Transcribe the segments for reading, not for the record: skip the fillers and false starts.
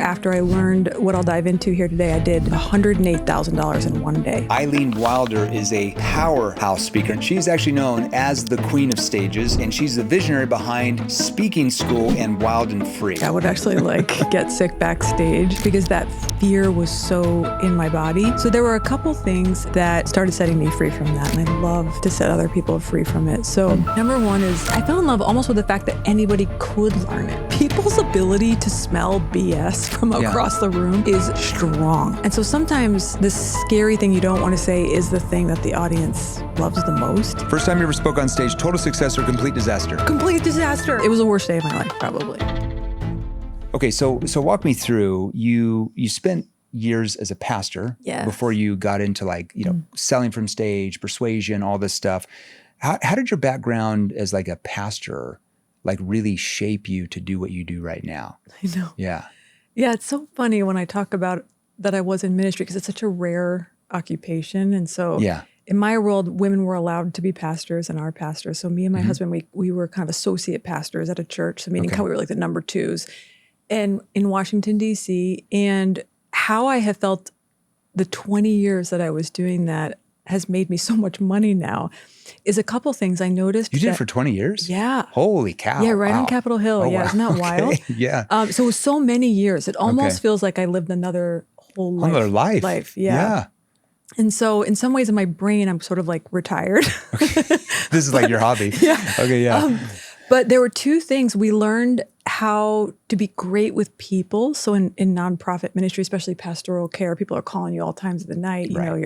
after I learned what I'll dive into here today, I did $108,000 in one day. Eileen Wilder is a powerhouse speaker, and she's actually known as the Queen of Stages, and she's the visionary behind Speaking School and Wild and Free. I would actually get sick backstage because that fear was so in my body. So there were a couple things that started setting me free from that, and I love to set other people free from it. So number one is I fell in love almost with the fact that anybody could learn it. People's ability to smell BS from across the room is strong. And so sometimes the scary thing you don't want to say is the thing that the audience loves the most. First time you ever spoke on stage, total success or complete disaster? Complete disaster. It was the worst day of my life, probably. Okay, so walk me through, you spent years as a pastor before you got into selling from stage, persuasion, all this stuff. How did your background as a pastor really shape you to do what you do right now? I know. Yeah. Yeah, it's so funny when I talk about that I was in ministry because it's such a rare occupation. And so in my world, women were allowed to be pastors and are pastors. So me and my husband, we were kind of associate pastors at a church. So meaning we were the number twos and in Washington, D.C. And how I have felt the 20 years that I was doing that has made me so much money now is a couple things I noticed. You did it for 20 years? Yeah. Holy cow. Yeah, right on Capitol Hill. Oh, yeah, wow. isn't that wild? Yeah. So it was so many years. It almost feels like I lived another whole life. Another life. Yeah. And so in some ways in my brain, I'm sort of retired. This is your hobby. Yeah. Okay, yeah. But there were two things. We learned how to be great with people. So in nonprofit ministry, especially pastoral care, people are calling you all times of the night. You know,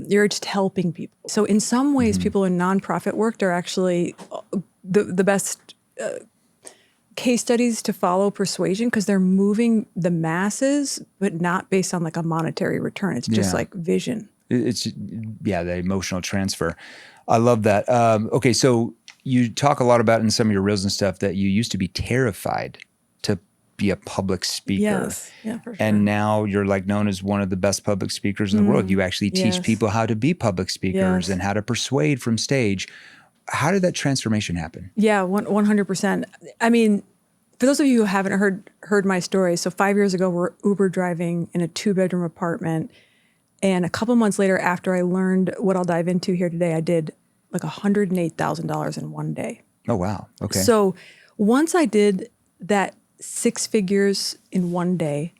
you're just helping people. So in some ways, people in nonprofit work are actually the best case studies to follow persuasion because they're moving the masses, but not based on a monetary return. It's just vision. It's the emotional transfer. I love that. Okay, so you talk a lot about in some of your reels and stuff that you used to be terrified to be a public speaker. Yes, yeah, for sure. And now you're known as one of the best public speakers in the world. You actually teach people how to be public speakers and how to persuade from stage. How did that transformation happen? Yeah, 100%. I mean, for those of you who haven't heard my story, so 5 years ago, we're Uber driving in a 2-bedroom apartment. And a couple months later, after I learned what I'll dive into here today, I did $108,000 in one day. Oh, wow. Okay. So once I did that 6 figures in one day,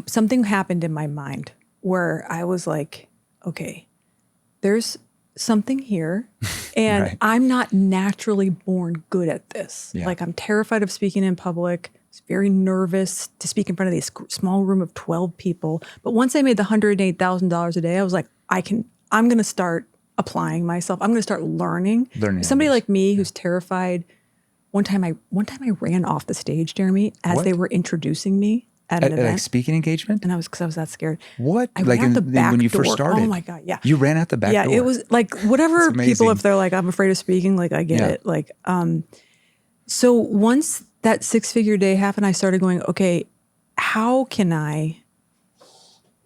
something happened in my mind where I was okay, there's something here and I'm not naturally born good at this. Yeah. I'm terrified of speaking in public. I was very nervous to speak in front of this small room of 12 people. But once I made the $108,000 a day, I was I'm going to start applying myself. I'm going to start learning. Somebody like me who's terrified. One time I ran off the stage, Jeremy, as they were introducing me at an event. Speaking engagement? And because I was that scared. What? I ran out the back when you door. first started? Oh my God, yeah. You ran out the back door? Yeah, it was whatever people, if they're I'm afraid of speaking, I get it. So once that 6-figure day happened, I started going, okay, how can I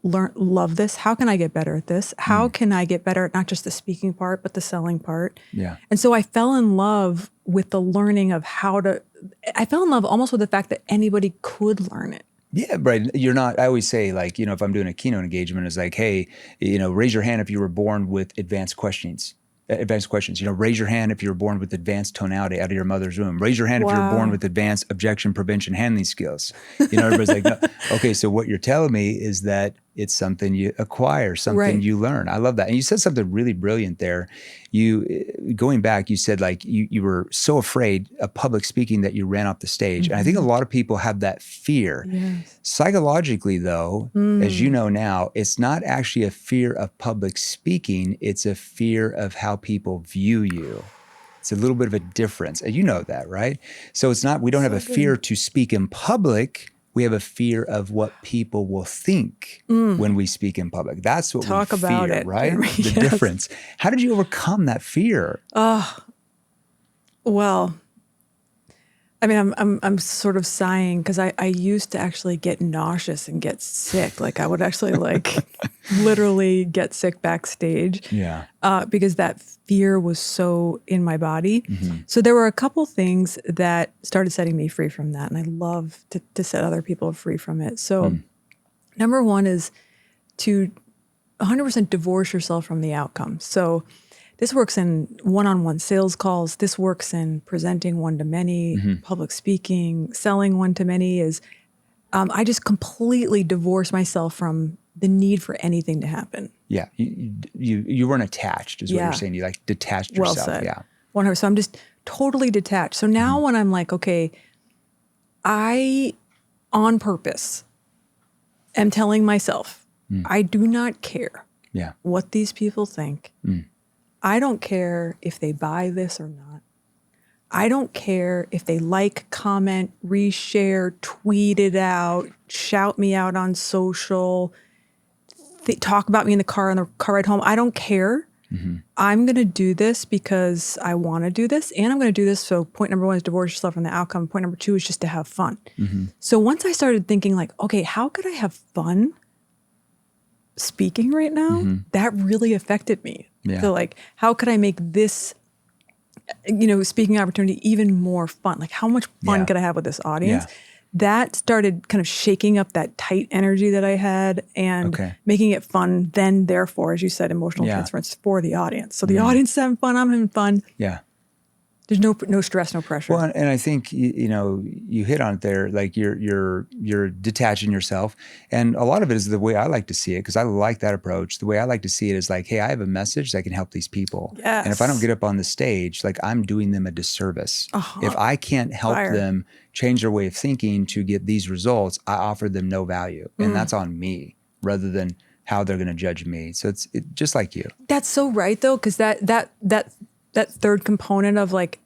love this? How can I get better at this? How can I get better at not just the speaking part, but the selling part? Yeah. And so I fell in love with the learning of I fell in love almost with the fact that anybody could learn it. Yeah, right. You're not, I always say if I'm doing a keynote engagement, it's hey, raise your hand if you were born with advanced questions. Raise your hand if you were born with advanced tonality out of your mother's womb. Raise your hand if you were born with advanced objection prevention handling skills. Everybody's no. Okay, so what you're telling me is that it's something you acquire, something you learn. I love that. And you said something really brilliant there. Going back, you said you were so afraid of public speaking that you ran off the stage. And I think a lot of people have that fear. Yes. Psychologically, though, as you know now, it's not actually a fear of public speaking. It's a fear of how people view you. It's a little bit of a difference. And you know that, right? So we don't have a fear to speak in public. We have a fear of what people will think when we speak in public. That's what we fear, about it, right? Jeremy. The difference. How did you overcome that fear? Well, I mean, I'm sort of sighing because I used to actually get nauseous and get sick. Like I would actually like literally get sick backstage. Yeah. Because that fear was so in my body. So there were a couple things that started setting me free from that. And I love to set other people free from it. So number one is to 100% divorce yourself from the outcome. So this works in one-on-one sales calls. This works in presenting one-to-many, public speaking, selling one-to-many is, I just completely divorce myself from the need for anything to happen. Yeah. You weren't attached is what you're saying. You like detached yourself. Well said. Yeah. 100%. So I'm just totally detached. So now when I'm like, okay, I, on purpose, am telling myself, I do not care what these people think. I don't care if they buy this or not. I don't care if they like, comment, reshare, tweet it out, shout me out on social, talk about me in the car on the car ride home. I don't care. I'm going to do this because I want to do this. And I'm going to do this. So point number one is divorce yourself from the outcome. Point number two is just to have fun. So once I started thinking like, okay, how could I have fun speaking right now? That really affected me. So like, how could I make this, speaking opportunity even more fun? Like how much fun could I have with this audience? That started kind of shaking up that tight energy that I had and making it fun. Then therefore, as you said, emotional transference for the audience. So the audience is having fun, I'm having fun. Yeah. There's no stress, no pressure. Well, and I think you hit on it there. Like you're detaching yourself, and a lot of it is the way I like to see it because I like that approach. The way I like to see it is like, hey, I have a message that can help these people, and if I don't get up on the stage, like I'm doing them a disservice. If I can't help them change their way of thinking to get these results, I offer them no value, and that's on me rather than how they're going to judge me. So it's just like you. That's so right though, because that third component of like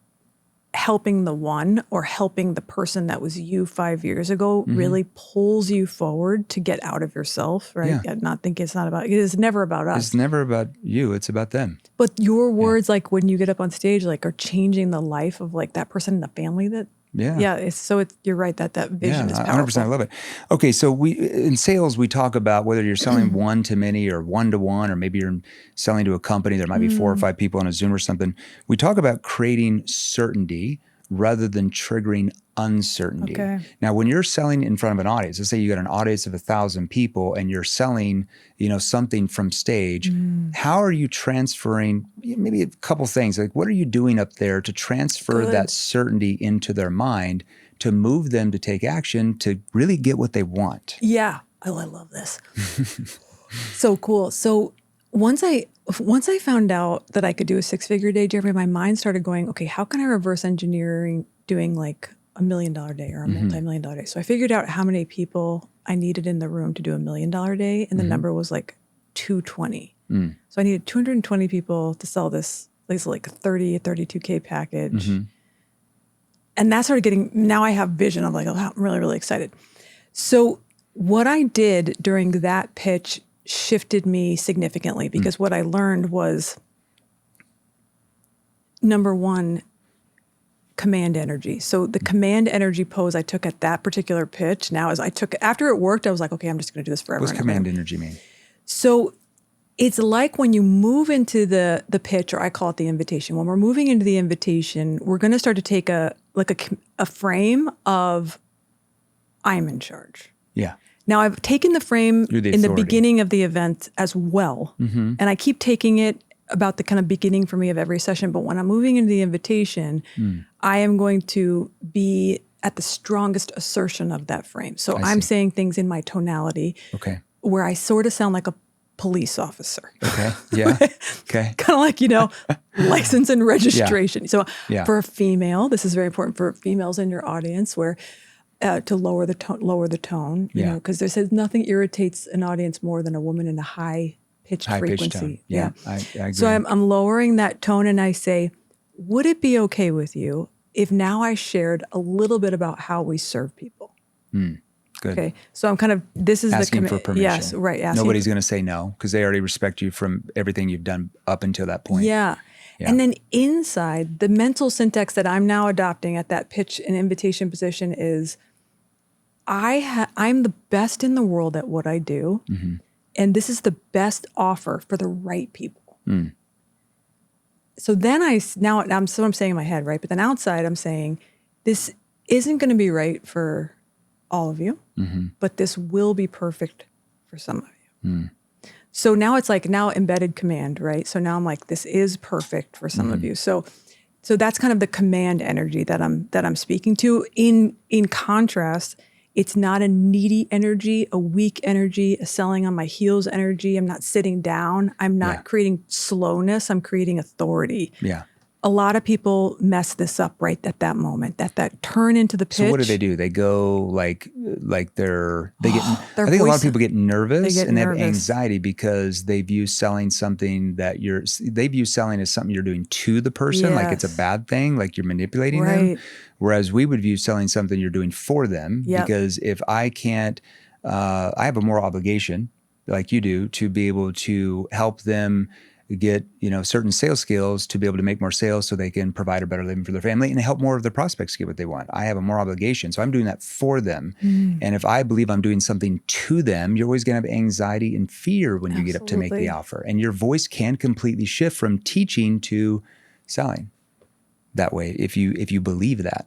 helping the one or helping the person that was you 5 years ago really pulls you forward to get out of yourself, right? Not think it is never about us. It's never about you. It's about them. But your words, like when you get up on stage, like are changing the life of like that person in the family that, you're right that vision is powerful. 100%. I love it. Okay. So in sales, we talk about whether you're selling one to many or one to one, or maybe you're selling to a company, there might be 4 or 5 people on a Zoom or something. We talk about creating certainty rather than triggering uncertainty. Okay. Now, when you're selling in front of an audience, let's say you got an audience of 1,000 people and you're selling, something from stage, how are you transferring maybe a couple things? Like what are you doing up there to transfer that certainty into their mind to move them to take action to really get what they want? Yeah. Oh, I love this. So cool. So once I found out that I could do a 6-figure day, Jeffrey, my mind started going, okay, how can I reverse engineering doing like $1 million day or a multi-million-dollar day? So I figured out how many people I needed in the room to do $1 million day. And the number was like 220. So I needed 220 people to sell this like a 32K package. And that started now I have vision of like, oh, I'm really, really excited. So what I did during that pitch shifted me significantly because what I learned was, number one, command energy. So the command energy pose I took at that particular pitch, after it worked, I was like, okay, I'm just going to do this forever. What's command energy mean? So it's like when you move into the pitch, or I call it the invitation. When we're moving into the invitation, we're going to start to take a frame of I'm in charge. Yeah. Now, I've taken the frame in the authority. beginning of the event as well, and I keep taking it about the kind of beginning for me of every session. But when I'm moving into the invitation, I am going to be at the strongest assertion of that frame. So I'm saying things in my tonality where I sort of sound like a police officer. Okay. Yeah. Okay. Kind of like, license and registration. So for a female, this is very important for females in your audience where to lower the tone, because there says nothing irritates an audience more than a woman in a high-pitched frequency. Tone. Yeah. I agree. So I'm lowering that tone and I say, would it be okay with you if now I shared a little bit about how we serve people? Good. Okay. So I'm kind of, this is asking for permission. Yes, right. Nobody's going to say no because they already respect you from everything you've done up until that point. Yeah. Yeah. And then inside, the mental syntax that I'm now adopting at that pitch and invitation position is, I'm the best in the world at what I do. Mm-hmm. And this is the best offer for the right people. So then I'm saying in my head, right? But then outside, I'm saying, this isn't going to be right for all of you, but this will be perfect for some of you. So now it's like embedded command, right? So now I'm like, this is perfect for some of you. So that's kind of the command energy that I'm speaking to. In contrast, it's not a needy energy, a weak energy, a selling on my heels energy. I'm not sitting down. I'm not creating slowness. I'm creating authority. Yeah. A lot of people mess this up right at that moment, that turn into the pitch. So what do? They go like they get, I think voice, a lot of people get nervous they have anxiety because they view selling something they view selling as something you're doing to the person. Like it's a bad thing, like you're manipulating them. Whereas we would view selling something you're doing for them, because if I can't, I have a moral obligation like you do to be able to help them get, certain sales skills to be able to make more sales so they can provide a better living for their family and help more of their prospects get what they want. I have a moral obligation. So I'm doing that for them. And if I believe I'm doing something to them, you're always going to have anxiety and fear when you get up to make the offer. And your voice can completely shift from teaching to selling that way if you believe that.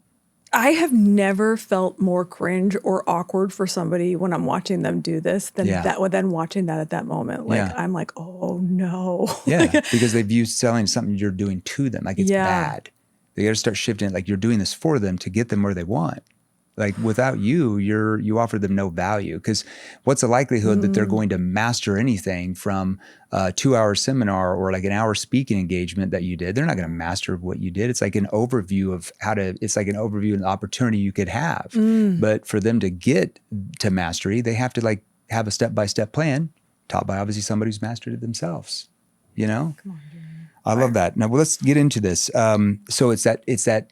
I have never felt more cringe or awkward for somebody when I'm watching them do this than watching that at that moment. Like I'm like, oh no. Because they view selling something you're doing to them. Like it's bad. They got to start shifting it. Like you're doing this for them to get them where they want. Like without you offer them no value. Because what's the likelihood that they're going to master anything from a 2-hour seminar or like an hour speaking engagement that you did? They're not going to master what you did. It's like an overview of it's like an overview of an opportunity you could have. But for them to get to mastery, they have to like have a step-by-step plan taught by obviously somebody who's mastered it themselves. Come on, Jeremy. I love that. Now, let's get into this. So it's that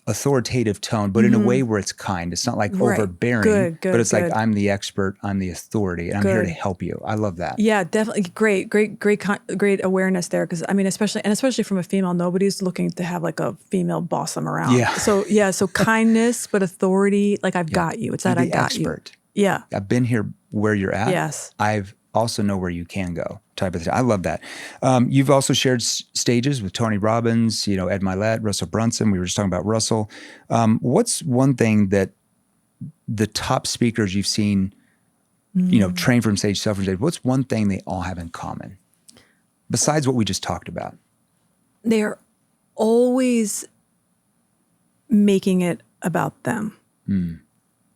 authoritative tone, but in a way where it's kind. It's not like overbearing, but it's like, I'm the expert, I'm the authority, and I'm here to help you. I love that. Yeah, definitely. Great awareness there. Because I mean, especially from a female, nobody's looking to have like a female boss them around. So kindness, but authority, like I've got you. It's that I got expert. You. Yeah. I've been here where you're at. Yes. I've also know where you can go type of thing. I love that. You've also shared stages with Tony Robbins, Ed Milet, Russell Brunson. We were just talking about Russell. What's one thing that the top speakers you've seen, train from stage, sell from stage, what's one thing they all have in common besides what we just talked about? They're always making it about them.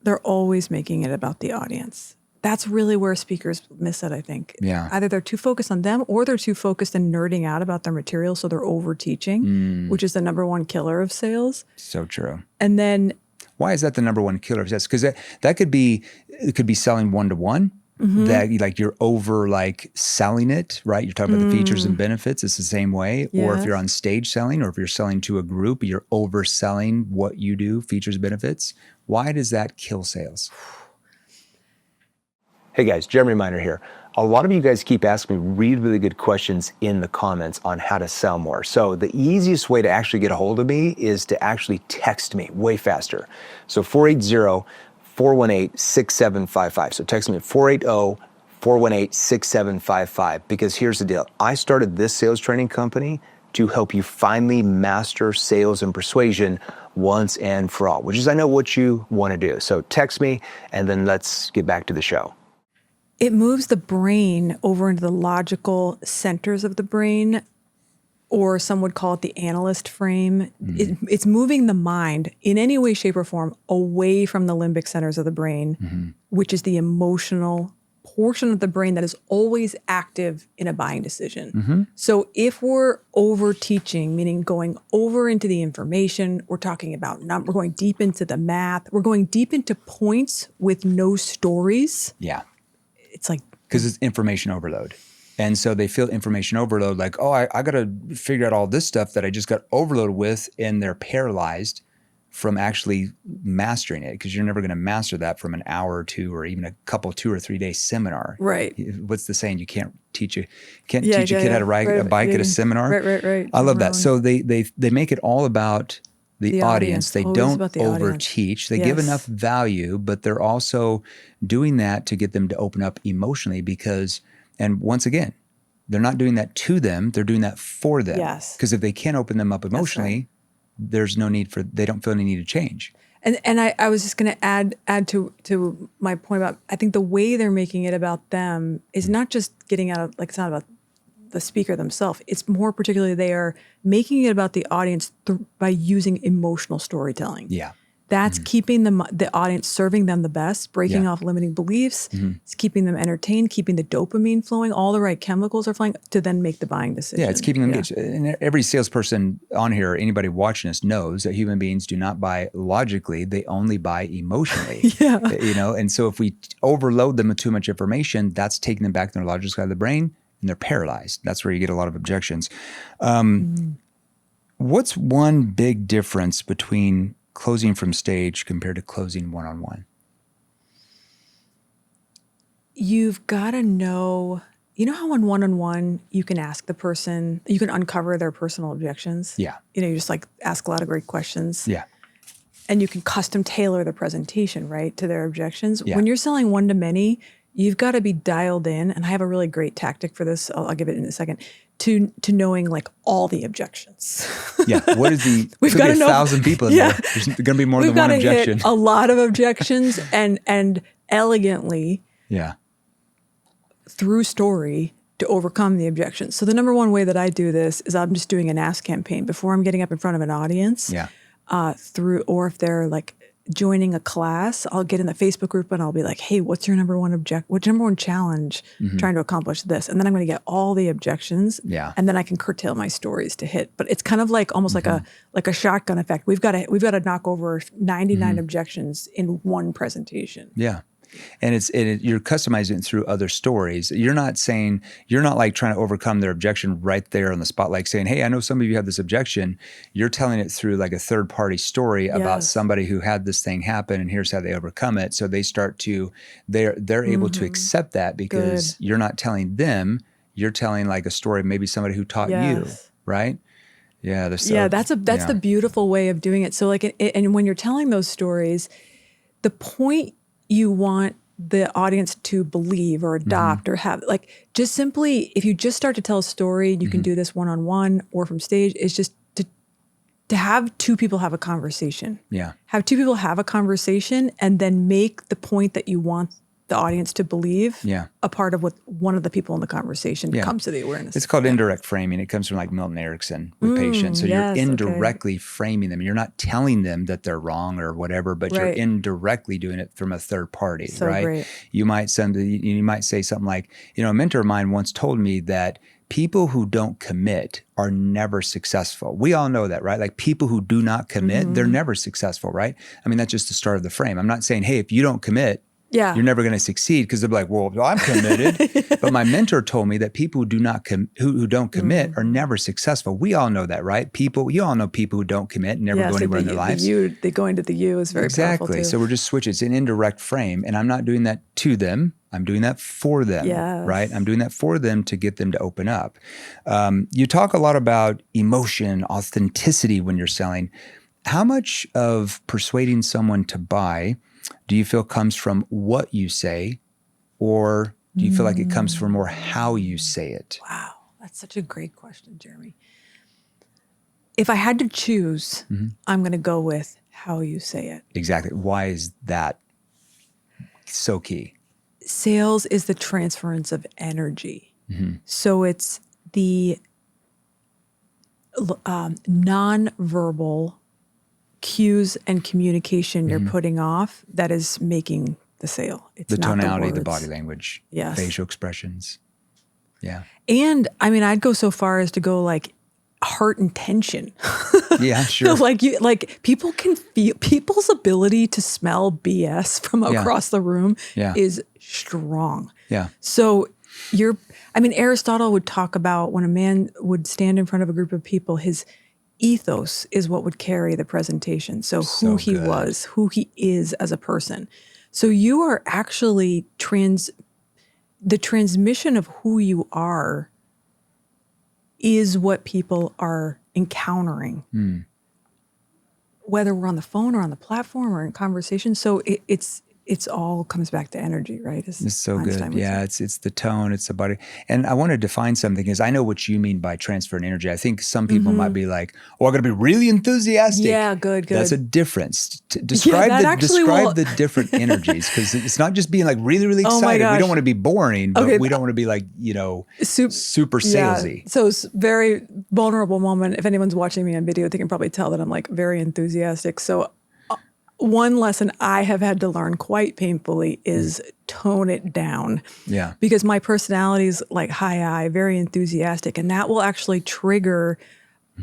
They're always making it about the audience. That's really where speakers miss it, I think. Yeah. Either they're too focused on them or they're too focused in nerding out about their material, so they're over teaching, which is the number one killer of sales. So true. And then why is that the number one killer of sales? Because that could be selling one-to-one. That like you're over like selling it, right? You're talking about the features and benefits. It's the same way. Yes. Or if you're on stage selling, or if you're selling to a group, you're overselling what you do, features, benefits. Why does that kill sales? Hey guys, Jeremy Miner here. A lot of you guys keep asking me really good questions in the comments on how to sell more. So the easiest way to actually get a hold of me is to actually text me way faster. So 480-418-6755. So text me at 480-418-6755, because here's the deal. I started this sales training company to help you finally master sales and persuasion once and for all, which is I know what you want to do. So text me and then let's get back to the show. It moves the brain over into the logical centers of the brain, or some would call it the analyst frame. It's moving the mind in any way, shape, or form away from the limbic centers of the brain, which is the emotional portion of the brain that is always active in a buying decision. So if we're over teaching, meaning going over into the information, we're talking about we're going deep into the math, we're going deep into points with no stories. Yeah. It's like, because it's information overload. And so they feel information overload, like, oh, I got to figure out all this stuff that I just got overloaded with, and they're paralyzed from actually mastering it, because you're never going to master that from an hour or two or even a couple 2 or 3 day seminar. Right. What's the saying? You can't teach a kid how to ride a bike at a seminar. Right. I love that. So they make it all about the audience. They Always don't about the overteach. They give enough value, but they're also doing that to get them to open up emotionally because, and once again, they're not doing that to them. They're doing that for them. Yes. Because if they can't open them up emotionally, there's no need they don't feel any need to change. And I was just going to add to my point about, I think the way they're making it about them is not just getting out of, like, it's not about the speaker themselves. It's more particularly they are making it about the audience by using emotional storytelling. Yeah. That's keeping the audience, serving them the best, breaking off limiting beliefs. It's keeping them entertained, keeping the dopamine flowing, all the right chemicals are flowing to then make the buying decision. Yeah, it's keeping them engaged. And every salesperson on here, anybody watching us knows that human beings do not buy logically, they only buy emotionally. And so if we overload them with too much information, that's taking them back to their logical side of the brain and they're paralyzed. That's where you get a lot of objections. What's one big difference between closing from stage compared to closing one-on-one? You've got to know, you know how on one-on-one you can ask the person, you can uncover their personal objections? Yeah. You just like ask a lot of great questions. Yeah. And you can custom tailor the presentation, right, to their objections. Yeah. When you're selling one-to-many, you've got to be dialed in, and I have a really great tactic for this. I'll give it in a second. To knowing like all the objections. Yeah. What is the? We've got to know 1,000 people in there. There's going to be more than one objection. Hit a lot of objections and elegantly. Yeah. Through story to overcome the objections. So the number one way that I do this is I'm just doing an ask campaign before I'm getting up in front of an audience. Yeah. Or if they're like joining a class, I'll get in the Facebook group and I'll be like, hey, what's your number one challenge trying to accomplish this? And then I'm going to get all the objections. Yeah. And then I can curtail my stories to hit. But it's kind of like almost like a shotgun effect. We've got to knock over 99 objections in one presentation. Yeah. And you're customizing it through other stories. You're not like trying to overcome their objection right there on the spot, like saying, hey, I know some of you have this objection. You're telling it through like a third party story about somebody who had this thing happen and here's how they overcome it. So they they're able to accept that because you're not telling them, you're telling like a story of maybe somebody who taught you, right? Yeah. That's the beautiful way of doing it. So like, and when you're telling those stories, the point you want the audience to believe or adopt or have, like, just simply, if you just start to tell a story, and you can do this one-on-one or from stage, is just to have two people have a conversation. Yeah. Have two people have a conversation and then make the point that you want the audience to believe a part of what one of the people in the conversation comes to the awareness. It's called indirect framing. It comes from like Milton Erickson with patients. So you're indirectly framing them. You're not telling them that they're wrong or whatever, but you're indirectly doing it from a third party, right? Great. You might say something like, a mentor of mine once told me that people who don't commit are never successful. We all know that, right? Like people who do not commit, they're never successful, right? I mean, that's just the start of the frame. I'm not saying, hey, if you don't commit, you're never going to succeed, because they'll be like, well, I'm committed. But my mentor told me that people who don't commit are never successful. We all know that, right? You all know people who don't commit and never go anywhere in their lives. They go into the you is very powerful too. So we're just switching. It's an indirect frame, and I'm not doing that to them. I'm doing that for them, right? I'm doing that for them to get them to open up. You talk a lot about emotion, authenticity when you're selling. How much of persuading someone to buy do you feel comes from what you say, or do you feel like it comes from more how you say it? Wow, that's such a great question, Jeremy. If I had to choose, I'm going to go with how you say it. Exactly. Why is that so key? Sales is the transference of energy. So it's the nonverbal cues and communication you're putting off that is making the sale. It's the not tonality, the the body language, facial expressions. Yeah. And I mean, I'd go so far as to go like heart intention. Yeah, sure. like people can feel, people's ability to smell BS from across the room is strong. Yeah. So Aristotle would talk about when a man would stand in front of a group of people, ethos is what would carry the presentation. So who he was, who he is as a person. So you are actually the transmission of who you are is what people are encountering, whether we're on the phone or on the platform or in conversation. So it's all comes back to energy, right? It's so good. Yeah, it's the tone, it's the body. And I want to define something because I know what you mean by transferring energy. I think some people might be like, oh, I'm going to be really enthusiastic. Yeah, good. That's a difference. Describe the different energies, because it's not just being like really, really excited. We don't want to be boring, but we don't want to be like, super salesy. So it's a very vulnerable moment. If anyone's watching me on video, they can probably tell that I'm like very enthusiastic. So one lesson I have had to learn quite painfully is tone it down. Yeah. Because my personality is like high, very enthusiastic, and that will actually trigger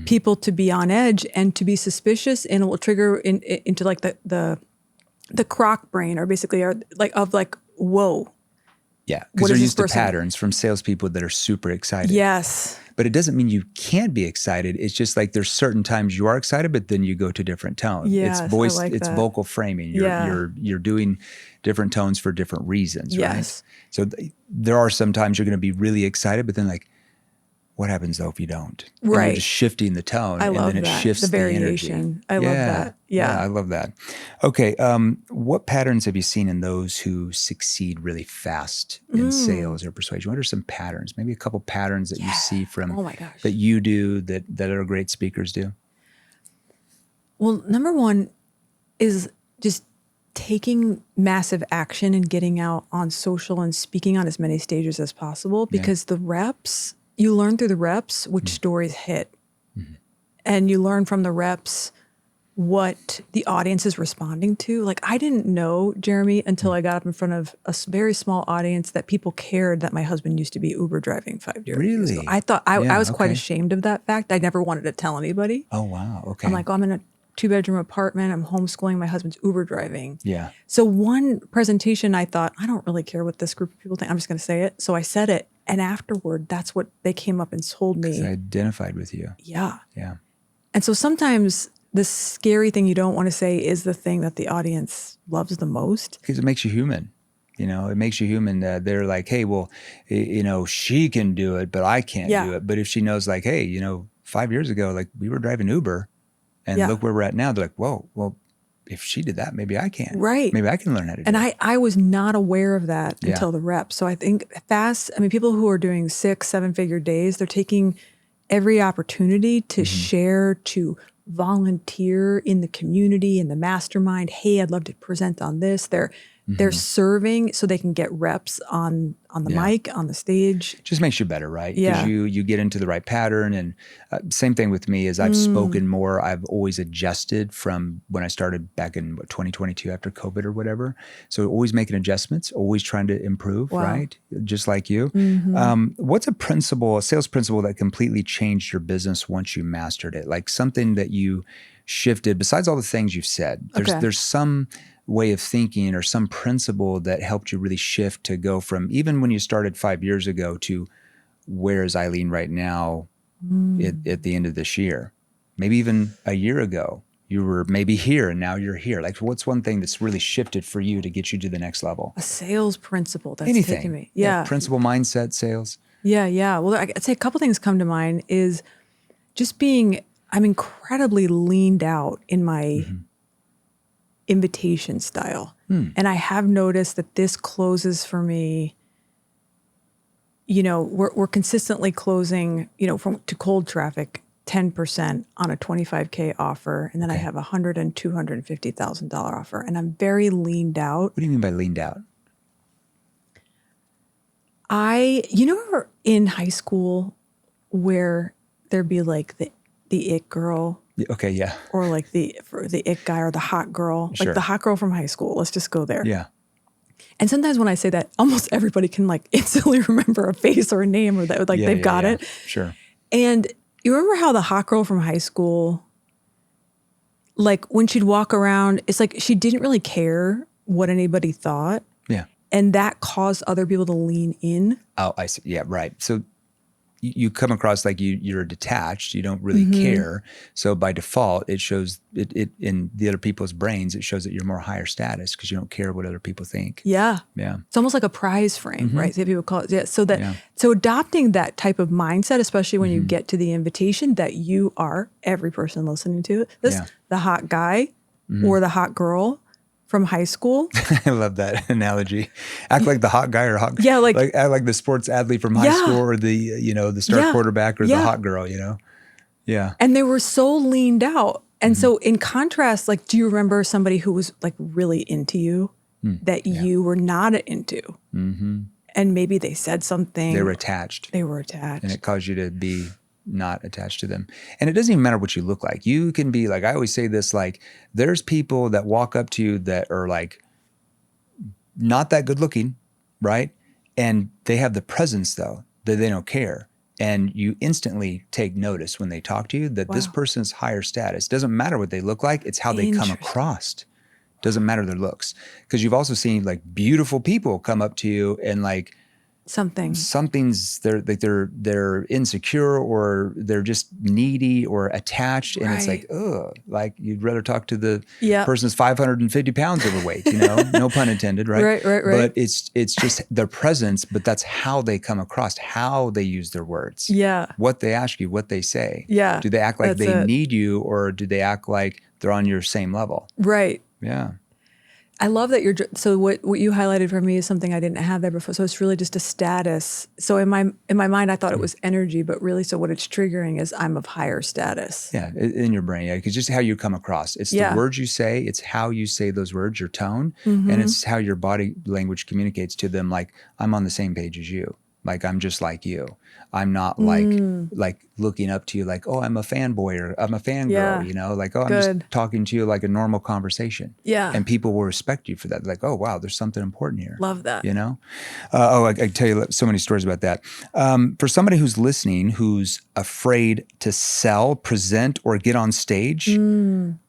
people to be on edge and to be suspicious, and it will trigger into like the croc brain, or basically whoa. Yeah, because they're used to patterns from salespeople that are super excited. Yes. But it doesn't mean you can't be excited. It's just like there's certain times you are excited, but then you go to different tone. Yes, it's voice, I like it's that. vocal framing. You're doing different tones for different reasons, Yes. right? So there are some times you're going to be really excited, but then like, what happens though if you don't? And Right. you're just shifting the tone, I love and then it that. shifts The the energy. variation. I love that. Yeah. I love that. Okay, what patterns have you seen in those who succeed really fast in sales or persuasion? What are some patterns? Maybe a couple patterns that you see from that you do that other great speakers do? Well, number one is just taking massive action and getting out on social and speaking on as many stages as possible, because the reps, you learn through the reps which stories hit. And you learn from the reps what the audience is responding to. Like, I didn't know, Jeremy, until I got up in front of a very small audience, that people cared that my husband used to be Uber driving 5 years ago. Really? I thought I was quite ashamed of that fact. I never wanted to tell anybody. Oh, wow. Okay. I'm like, I'm in a 2-bedroom apartment. I'm homeschooling. My husband's Uber driving. Yeah. So one presentation, I thought, I don't really care what this group of people think. I'm just going to say it. So I said it. And afterward, that's what they came up and told me. Because I identified with you. Yeah. Yeah. And so sometimes the scary thing you don't want to say is the thing that the audience loves the most. Because it makes you human. It makes you human. They're like, hey, well, she can do it, but I can't do it. But if she knows, like, hey, 5 years ago, like, we were driving Uber and look where we're at now, they're like, whoa, well, if she did that, maybe I can. Right. Maybe I can learn how to do and it. I was not aware of that until the rep. So I think people who are doing 6-7-figure days, they're taking every opportunity to share, to volunteer in the community, in the mastermind. Hey, I'd love to present on this. They're serving so they can get reps on the mic, on the stage. Just makes you better, right? Yeah. Because you get into the right pattern. And same thing with me, as I've spoken more, I've always adjusted from when I started back in 2022 after COVID or whatever. So always making adjustments, always trying to improve, right? Just like you. What's a sales principle that completely changed your business once you mastered it? Like something that you shifted, besides all the things you've said, there's some way of thinking or some principle that helped you really shift to go from even when you started 5 years ago to where is Eileen right now at the end of this year? Maybe even a year ago, you were maybe here and now you're here. Like, what's one thing that's really shifted for you to get you to the next level? A sales principle that's Anything. taken me. Principle, mindset, sales. Yeah. Well, I'd say a couple things come to mind is just I'm incredibly leaned out in my invitation style. And I have noticed that this closes for me, we're consistently closing, to cold traffic, 10% on a $25K offer. And then I have a $100,000 and $250,000 offer. And I'm very leaned out. What do you mean by leaned out? Remember in high school where there'd be like the it girl. Okay, yeah. Or like the it guy or the hot girl. Sure. Like the hot girl from high school. Let's just go there. Yeah. And sometimes when I say that, almost everybody can like instantly remember a face or a name, or that they've got it. Sure. And you remember how the hot girl from high school, like when she'd walk around, it's like she didn't really care what anybody thought. Yeah. And that caused other people to lean in. Oh, I see. Yeah, right. So you come across like you're detached. You don't really care. So by default, it shows it in the other people's brains. It shows that you're more higher status because you don't care what other people think. Yeah. Yeah. It's almost like a prize frame, right? So people call it. Yeah. So adopting that type of mindset, especially when you get to the invitation that you are every person listening to this, the hot guy or the hot girl from high school. I love that analogy. Act like the hot guy or hot. Yeah, like act like the sports athlete from high school, or the the star quarterback, or the hot girl. Yeah. And they were so leaned out. And so in contrast, like, do you remember somebody who was like really into you that you were not into? And maybe they said something. They were attached. And it caused you to be not attached to them. And it doesn't even matter what you look like. You can be like, I always say this, like, there's people that walk up to you that are like not that good looking, right? And they have the presence though, that they don't care. And you instantly take notice when they talk to you that this person's higher status. Doesn't matter what they look like. It's how they come across. Doesn't matter their looks. Because you've also seen like beautiful people come up to you and like, something's they're insecure, or they're just needy or attached, and it's like, ugh, like you'd rather talk to the person's 550 pounds overweight, no pun intended, right? Right. But it's just their presence, but that's how they come across, how they use their words, what they ask you, what they say, do they act like they need you, or do they act like they're on your same level? Right. Yeah. I love that so what you highlighted for me is something I didn't have there before. So it's really just a status. So in my mind, I thought it was energy, but really, so what it's triggering is I'm of higher status. Yeah, in your brain. Yeah, because just how you come across. It's the words you say. It's how you say those words, your tone, and it's how your body language communicates to them. Like, I'm on the same page as you. Like, I'm just like you. I'm not like looking up to you like, oh, I'm a fanboy or I'm a fangirl, like, oh, I'm just talking to you like a normal conversation. Yeah. And people will respect you for that. Like, oh, wow, there's something important here. Love that. I can tell you so many stories about that. For somebody who's listening, who's afraid to sell, present, or get on stage,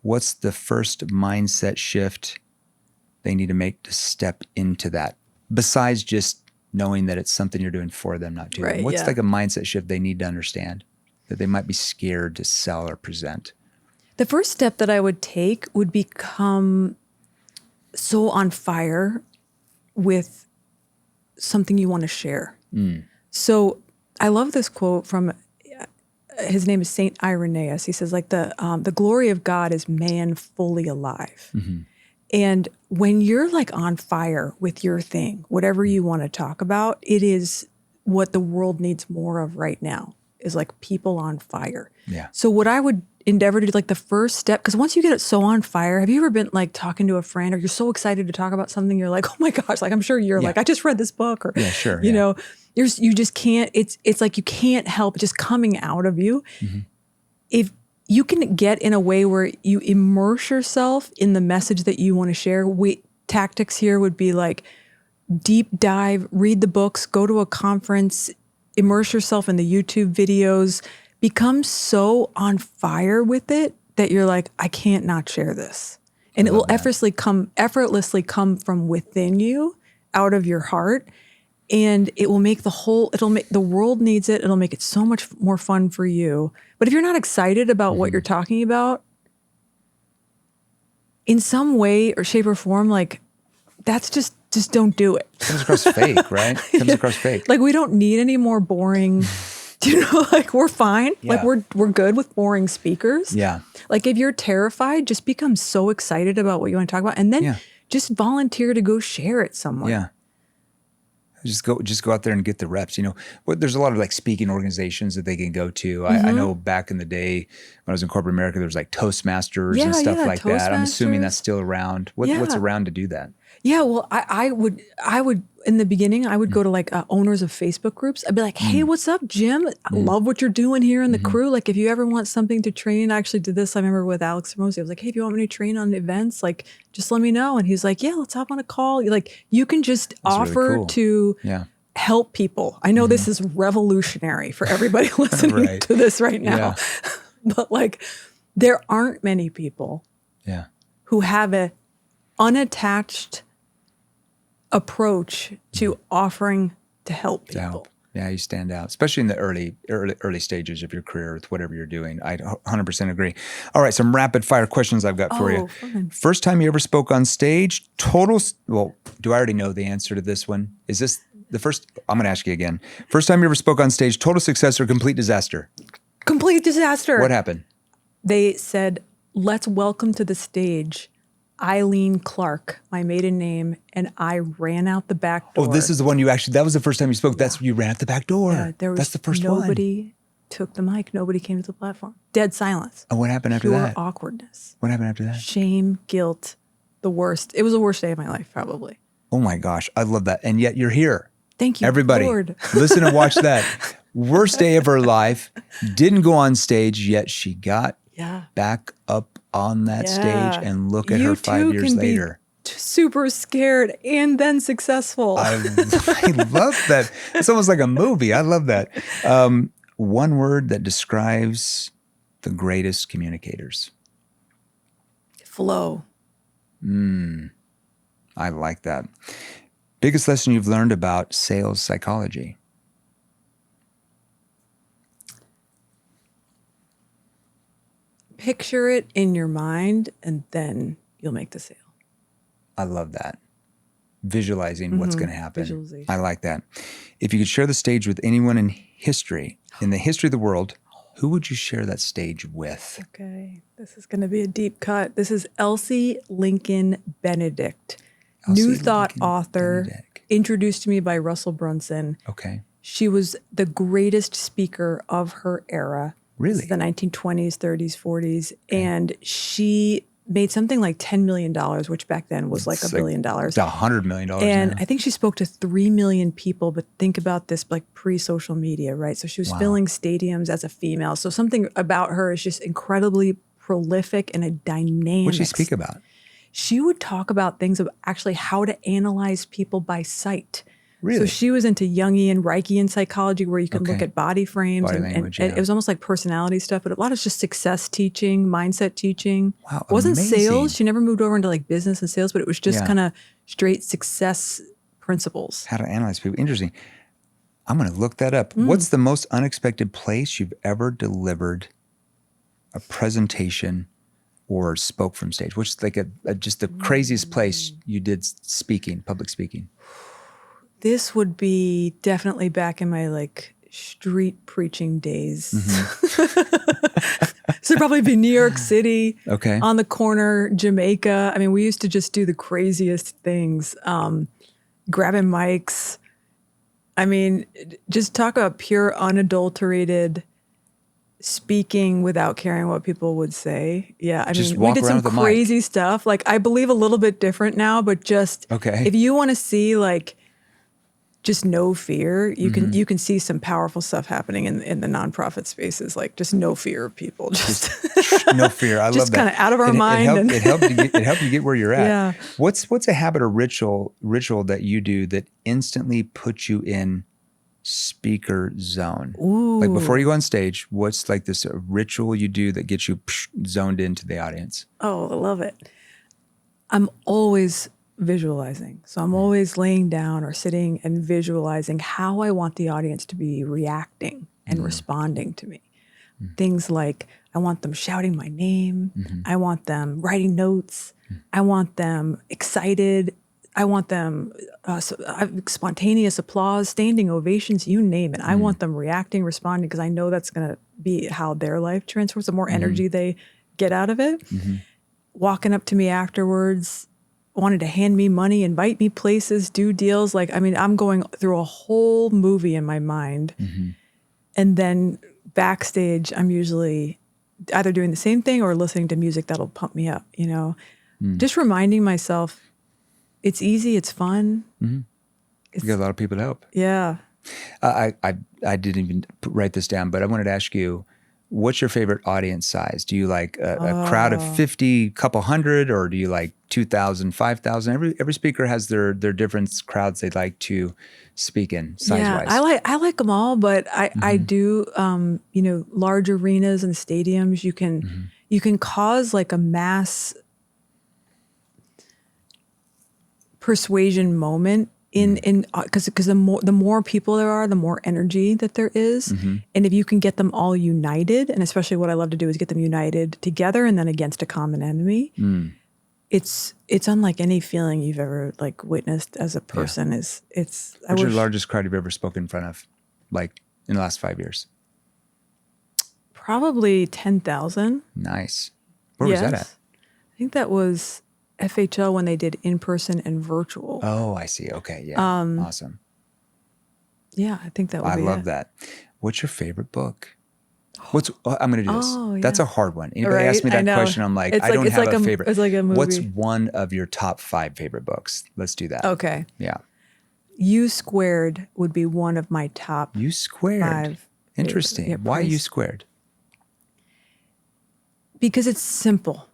what's the first mindset shift they need to make to step into that? Besides just knowing that it's something you're doing for them, not to them. What's like a mindset shift they need to understand that they might be scared to sell or present? The first step that I would take would become so on fire with something you want to share. So I love this quote from, his name is Saint Irenaeus. He says, like, the glory of God is man fully alive. And when you're like on fire with your thing, whatever you want to talk about, it is what the world needs more of right now, is like people on fire. Yeah. So what I would endeavor to do, like the first step, because once you get it so on fire, have you ever been like talking to a friend, or you're so excited to talk about something, you're like, oh my gosh, like I'm sure you're like, I just read this book, or you know, you just can't, it's like you can't help just coming out of you. If you can get in a way where you immerse yourself in the message that you want to share. Tactics here would be like deep dive, read the books, go to a conference, immerse yourself in the YouTube videos, become so on fire with it that you're like, I can't not share this. And it will effortlessly come from within you, out of your heart. And it will make the world needs it. It'll make it so much more fun for you. But if you're not excited about what you're talking about, in some way or shape or form, like, that's just don't do it. Comes across fake, right? Comes across fake. Like, we don't need any more boring, like, we're fine. Like, we're good with boring speakers. Yeah. Like, if you're terrified, just become so excited about what you want to talk about, and then just volunteer to go share it somewhere. Yeah. Just go out there and get the reps. There's a lot of like speaking organizations that they can go to. I know back in the day when I was in corporate America, there was like Toastmasters and stuff like that. I'm assuming that's still around. What's around to do that? Yeah, well, I would in the beginning, I would go to like owners of Facebook groups. I'd be like, hey, what's up, Jim? I love what you're doing here in the crew. Like, if you ever want something to train, I actually did this. I remember with Alex Ramosi. I was like, hey, if you want me to train on events, like, just let me know. And he's like, yeah, let's hop on a call. Like, you can just offer to help people. I know this is revolutionary for everybody listening to this right now. But like, there aren't many people who have a unattached approach to offering to help people. Yeah, you stand out, especially in the early stages of your career with whatever you're doing. I 100% agree. All right, some rapid fire questions I've got for you. Fun. First time you ever spoke on stage, well, do I already know the answer to this one? Is this the first? I'm going to ask you again. First time you ever spoke on stage, total success or complete disaster? Complete disaster. What happened? They said, let's welcome to the stage Eileen Clark, my maiden name, and I ran out the back door. Oh, this is the one that was the first time you spoke. That's you ran out the back door. Yeah, that's the first one. Nobody took the mic. Nobody came to the platform. Dead silence. And what happened after that? Pure awkwardness. What happened after that? Shame, guilt, the worst. It was the worst day of my life, probably. Oh my gosh, I love that. And yet you're here. Thank you, everybody. Lord. Listen and watch that. Worst day of her life. Didn't go on stage, yet she got back up on that stage, and look at her 5 years later. Super scared and then successful. I love that. It's almost like a movie. I love that. One word that describes the greatest communicators. Flow. I like that. Biggest lesson you've learned about sales psychology? Picture it in your mind, and then you'll make the sale. I love that. Visualizing what's going to happen. Visualization. I like that. If you could share the stage with anyone in the history of the world, who would you share that stage with? Okay, this is going to be a deep cut. This is Elsie Lincoln Benedict, New Thought author, introduced to me by Russell Brunson. Okay. She was the greatest speaker of her era. Really? The 1920s, 30s, 40s. Okay. And she made something like $10 million, which back then was like $1 billion. It's $100 million. And now. I think she spoke to 3 million people, but think about this like pre-social media, right? So she was filling stadiums as a female. So something about her is just incredibly prolific and a dynamic. What did she speak about? She would talk about things of actually how to analyze people by sight. Really? So she was into Jungian, Reichian psychology, where you can look at body frames, and it was almost like personality stuff, but a lot of just success teaching, mindset teaching. Wow, it wasn't amazing. sales. She never moved over into like business and sales, but it was just kind of straight success principles. How to analyze people. Interesting. I'm going to look that up. What's the most unexpected place you've ever delivered a presentation or spoke from stage? What's like just the craziest place you did public speaking? This would be definitely back in my like street preaching days. So it'd probably be New York City, on the corner, Jamaica. I mean, we used to just do the craziest things, grabbing mics. I mean, just talk about pure unadulterated speaking without caring what people would say. Yeah, I mean, we did some crazy stuff. Like, I believe a little bit different now, but just if you want to see like just no fear, you can see some powerful stuff happening in the nonprofit spaces, like just no fear of people. Just no fear. I love that. Just kind of out of our mind. It helped you get where you're at. Yeah. What's a habit or ritual that you do that instantly puts you in speaker zone? Ooh. Like before you go on stage, what's like this ritual you do that gets you zoned into the audience? Oh, I love it. I'm always visualizing. So I'm always laying down or sitting and visualizing how I want the audience to be reacting and responding to me. Things like I want them shouting my name. I want them writing notes. I want them excited. I want them spontaneous applause, standing ovations, you name it. I want them reacting, responding, because I know that's going to be how their life transforms. The more energy they get out of it. Walking up to me afterwards, wanted to hand me money, invite me places, do deals. Like, I mean, I'm going through a whole movie in my mind. And then backstage, I'm usually either doing the same thing or listening to music that'll pump me up, you know? Just reminding myself, it's easy, it's fun. You got a lot of people to help. Yeah. I didn't even write this down, but I wanted to ask you, what's your favorite audience size? Do you like a crowd of 50, couple hundred, or do you like 2,000, 5,000? Every speaker has their different crowds they'd like to speak in size-wise. Yeah, I like them all, but I do, large arenas and stadiums, you can cause like a mass persuasion moment because the more people there are, the more energy that there is. And if you can get them all united, and especially what I love to do is get them united together and then against a common enemy. It's unlike any feeling you've ever like witnessed as a person. What's your largest crowd you've ever spoken in front of, like in the last 5 years? Probably 10,000. Nice. Where was that at? I think that was FHL when they did in-person and virtual. Oh, I see. Okay. Yeah. Awesome. Yeah, I think that would be I love that. What's your favorite book? I'm going to do this. Yeah. That's a hard one. Anybody ask me that question, I'm like, I don't have a favorite. It's like a movie. What's one of your top 5 favorite books? Let's do that. Okay. Yeah. U Squared would be one of my top U Squared. 5. Interesting. Why U Squared? Because it's simple.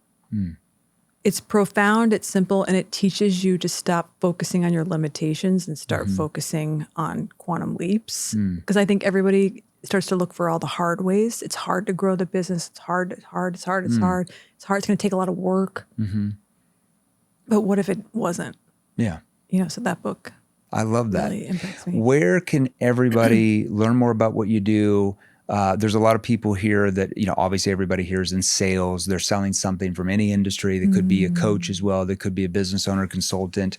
It's profound, it's simple, and it teaches you to stop focusing on your limitations and start focusing on quantum leaps. Because I think everybody starts to look for all the hard ways. It's hard to grow the business. It's hard. It's going to take a lot of work. But what if it wasn't? Yeah. So that book. I love that. Really impacts me. Where can everybody learn more about what you do? There's a lot of people here that, obviously everybody here is in sales. They're selling something from any industry. They could be a coach as well. They could be a business owner, consultant.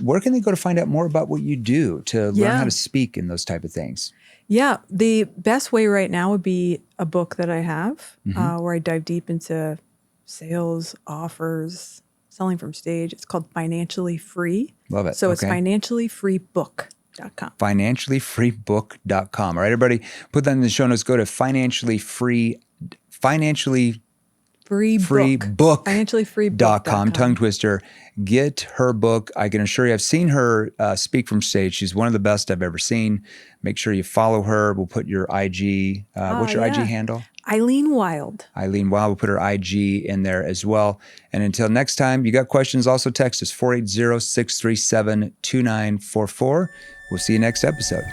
Where can they go to find out more about what you do, to learn how to speak and those type of things? Yeah. The best way right now would be a book that I have where I dive deep into sales, offers, selling from stage. It's called Financially Free. Love it. So it's financiallyfreebook.com. Financiallyfreebook.com. All right, everybody, put that in the show notes. Go to financiallyfreebook.com. Tongue twister. Get her book. I can assure you, I've seen her speak from stage. She's one of the best I've ever seen. Make sure you follow her. We'll put your IG. What's your IG handle? Eileen Wilder. Eileen Wilder. We'll put her IG in there as well. And until next time, you got questions, also text us 480-637-2944. We'll see you next episode.